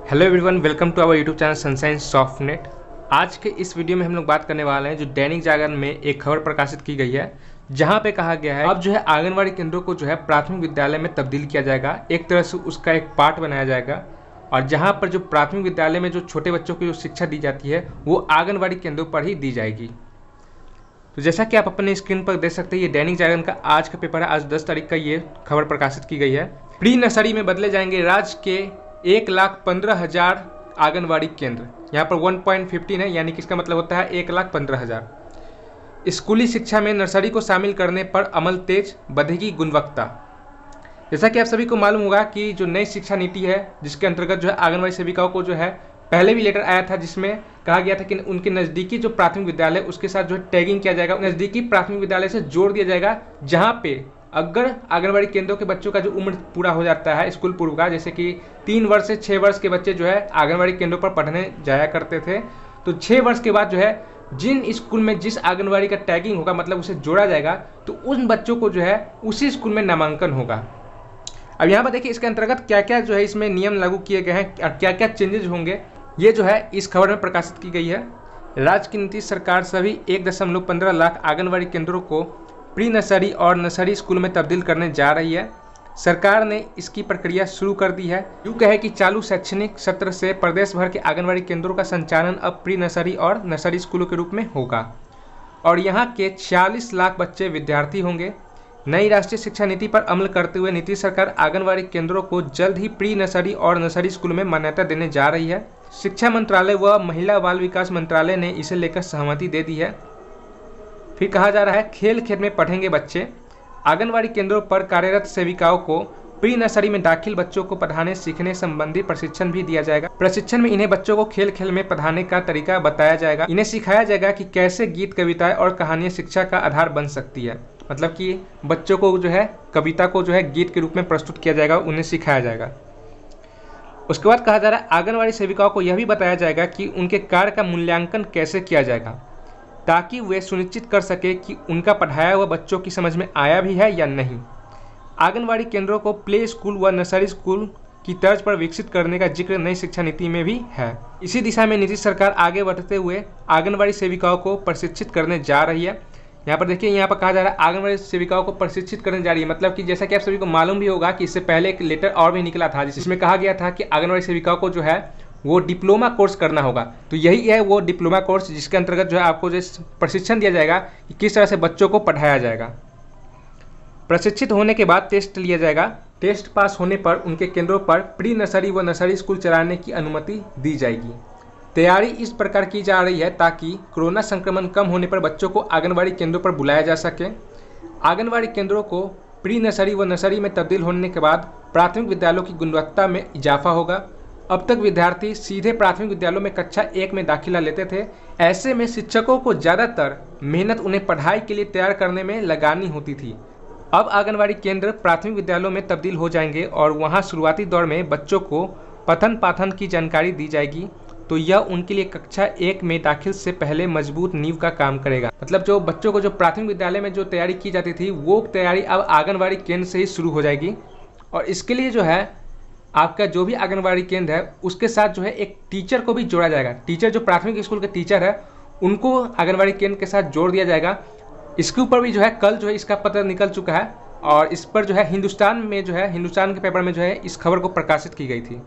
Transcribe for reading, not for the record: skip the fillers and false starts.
Hello everyone, welcome to our YouTube channel Sunshine Softnet. आज के इस वीडियो में हम लोग बात करने वाले हैं जो दैनिक जागरण में एक खबर प्रकाशित की गई है, जहां पे कहा गया है अब जो है आंगनवाड़ी केंद्रों को जो है प्राथमिक विद्यालय में तब्दील किया जाएगा। एक तरह से उसका एक पार्ट बनाया जाएगा और जहां पर जो प्राथमिक विद्यालय में जो छोटे बच्चों की जो शिक्षा दी जाती है वो आंगनवाड़ी केंद्रों पर ही दी जाएगी। तो जैसा कि आप अपने स्क्रीन पर देख सकते हैं, ये दैनिक जागरण का आज का पेपर है। आज 10 तारीख का ये खबर प्रकाशित की गई है। प्री नर्सरी में बदले जाएंगे राज्य के 1,15,000 आंगनवाड़ी केंद्र। यहाँ पर 1.15 है, यानी कि इसका मतलब होता है 1,15,000। स्कूली शिक्षा में नर्सरी को शामिल करने पर अमल तेज, बढ़ेगी गुणवत्ता। जैसा कि आप सभी को मालूम होगा कि जो नई शिक्षा नीति है जिसके अंतर्गत जो है आंगनवाड़ी सेविकाओं को जो है पहले भी लेटर आया था, जिसमें कहा गया था कि उनके नज़दीकी जो प्राथमिक विद्यालय उसके साथ जो है टैगिंग किया जाएगा, नज़दीकी प्राथमिक विद्यालय से जोड़ दिया जाएगा, जहाँ पे अगर आंगनवाड़ी केंद्रों के बच्चों का जो उम्र पूरा हो जाता है स्कूल पूर्व का, जैसे कि 3 वर्ष से 6 वर्ष के बच्चे जो है आंगनवाड़ी केंद्रों पर पढ़ने जाया करते थे, तो 6 वर्ष के बाद जो है जिन स्कूल में जिस आंगनवाड़ी का टैगिंग होगा, मतलब उसे जोड़ा जाएगा, तो उन बच्चों को जो है उसी स्कूल में नामांकन होगा। अब यहाँ पर देखिए इसके अंतर्गत क्या क्या जो है इसमें नियम लागू किए गए हैं और क्या क्या चेंजेस होंगे, ये जो है इस खबर में प्रकाशित की गई है। राज्य की नीतीश सरकार सभी 1.15 लाख आंगनवाड़ी केंद्रों को प्री नर्सरी और नर्सरी स्कूल में तब्दील करने जा रही है। सरकार ने इसकी प्रक्रिया शुरू कर दी है। यूँ कहे कि चालू शैक्षणिक सत्र से प्रदेश भर के आंगनवाड़ी केंद्रों का संचालन अब प्री नर्सरी और नर्सरी स्कूलों के रूप में होगा और यहाँ के 46 लाख बच्चे विद्यार्थी होंगे। नई राष्ट्रीय शिक्षा नीति पर अमल करते हुए नीतीश सरकार आंगनवाड़ी केंद्रों को जल्द ही प्री नर्सरी और नर्सरी स्कूल में मान्यता देने जा रही है। शिक्षा मंत्रालय व महिला बाल विकास मंत्रालय ने इसे लेकर सहमति दे दी है। फिर कहा जा रहा है खेल खेल में पढ़ेंगे बच्चे। आंगनवाड़ी केंद्रों पर कार्यरत सेविकाओं को प्री नर्सरी में दाखिल बच्चों को पढ़ाने सीखने संबंधी प्रशिक्षण भी दिया जाएगा। प्रशिक्षण में इन्हें बच्चों को खेल खेल में पढ़ाने का तरीका बताया जाएगा। इन्हें सिखाया जाएगा कि कैसे गीत, कविताएं और कहानियां शिक्षा का आधार बन सकती है। मतलब कि बच्चों को जो है कविता को जो है गीत के रूप में प्रस्तुत किया जाएगा, उन्हें सिखाया जाएगा। उसके बाद कहा जा रहा है आंगनवाड़ी सेविकाओं को यह भी बताया जाएगा कि उनके कार्य का मूल्यांकन कैसे किया जाएगा, ताकि वे सुनिश्चित कर सके कि उनका पढ़ाया हुआ बच्चों की समझ में आया भी है या नहीं। आंगनवाड़ी केंद्रों को प्ले स्कूल व नर्सरी स्कूल की तर्ज पर विकसित करने का जिक्र नई शिक्षा नीति में भी है। इसी दिशा में नीतीश सरकार आगे बढ़ते हुए आंगनवाड़ी सेविकाओं को प्रशिक्षित करने जा रही है। यहाँ पर देखिए, यहाँ पर कहा जा रहा है आंगनवाड़ी सेविकाओं को प्रशिक्षित करने जा रही है। मतलब कि जैसा कि आप सभी को मालूम भी होगा कि इससे पहले एक लेटर और भी निकला था जिसमें कहा गया था कि आंगनवाड़ी सेविकाओं को जो है वो डिप्लोमा कोर्स करना होगा। तो यही है वो डिप्लोमा कोर्स जिसके अंतर्गत जो है आपको जो प्रशिक्षण दिया जाएगा कि किस तरह से बच्चों को पढ़ाया जाएगा। प्रशिक्षित होने के बाद टेस्ट लिया जाएगा। टेस्ट पास होने पर उनके केंद्रों पर प्री नर्सरी व नर्सरी स्कूल चलाने की अनुमति दी जाएगी। तैयारी इस प्रकार की जा रही है ताकि कोरोना संक्रमण कम होने पर बच्चों को आंगनवाड़ी केंद्रों पर बुलाया जा सके। आंगनवाड़ी केंद्रों को प्री नर्सरी व नर्सरी में तब्दील होने के बाद प्राथमिक विद्यालयों की गुणवत्ता में इजाफा होगा। अब तक विद्यार्थी सीधे प्राथमिक विद्यालयों में कक्षा 1 में दाखिला लेते थे। ऐसे में शिक्षकों को ज़्यादातर मेहनत उन्हें पढ़ाई के लिए तैयार करने में लगानी होती थी। अब आंगनवाड़ी केंद्र प्राथमिक विद्यालयों में तब्दील हो जाएंगे और वहां शुरुआती दौर में बच्चों को पठन पाठन की जानकारी दी जाएगी। तो यह उनके लिए कक्षा 1 में दाखिल से पहले मजबूत नींव का काम करेगा। मतलब जो बच्चों को जो प्राथमिक विद्यालय में जो तैयारी की जाती थी वो तैयारी अब आंगनवाड़ी केंद्र से ही शुरू हो जाएगी। और इसके लिए जो है आपका जो भी आंगनवाड़ी केंद्र है उसके साथ जो है एक टीचर को भी जोड़ा जाएगा। टीचर जो प्राथमिक स्कूल के टीचर है उनको आंगनवाड़ी केंद्र के साथ जोड़ दिया जाएगा। इसके ऊपर भी जो है कल जो है इसका पत्र निकल चुका है और इस पर जो है हिंदुस्तान के पेपर में जो है इस खबर को प्रकाशित की गई थी।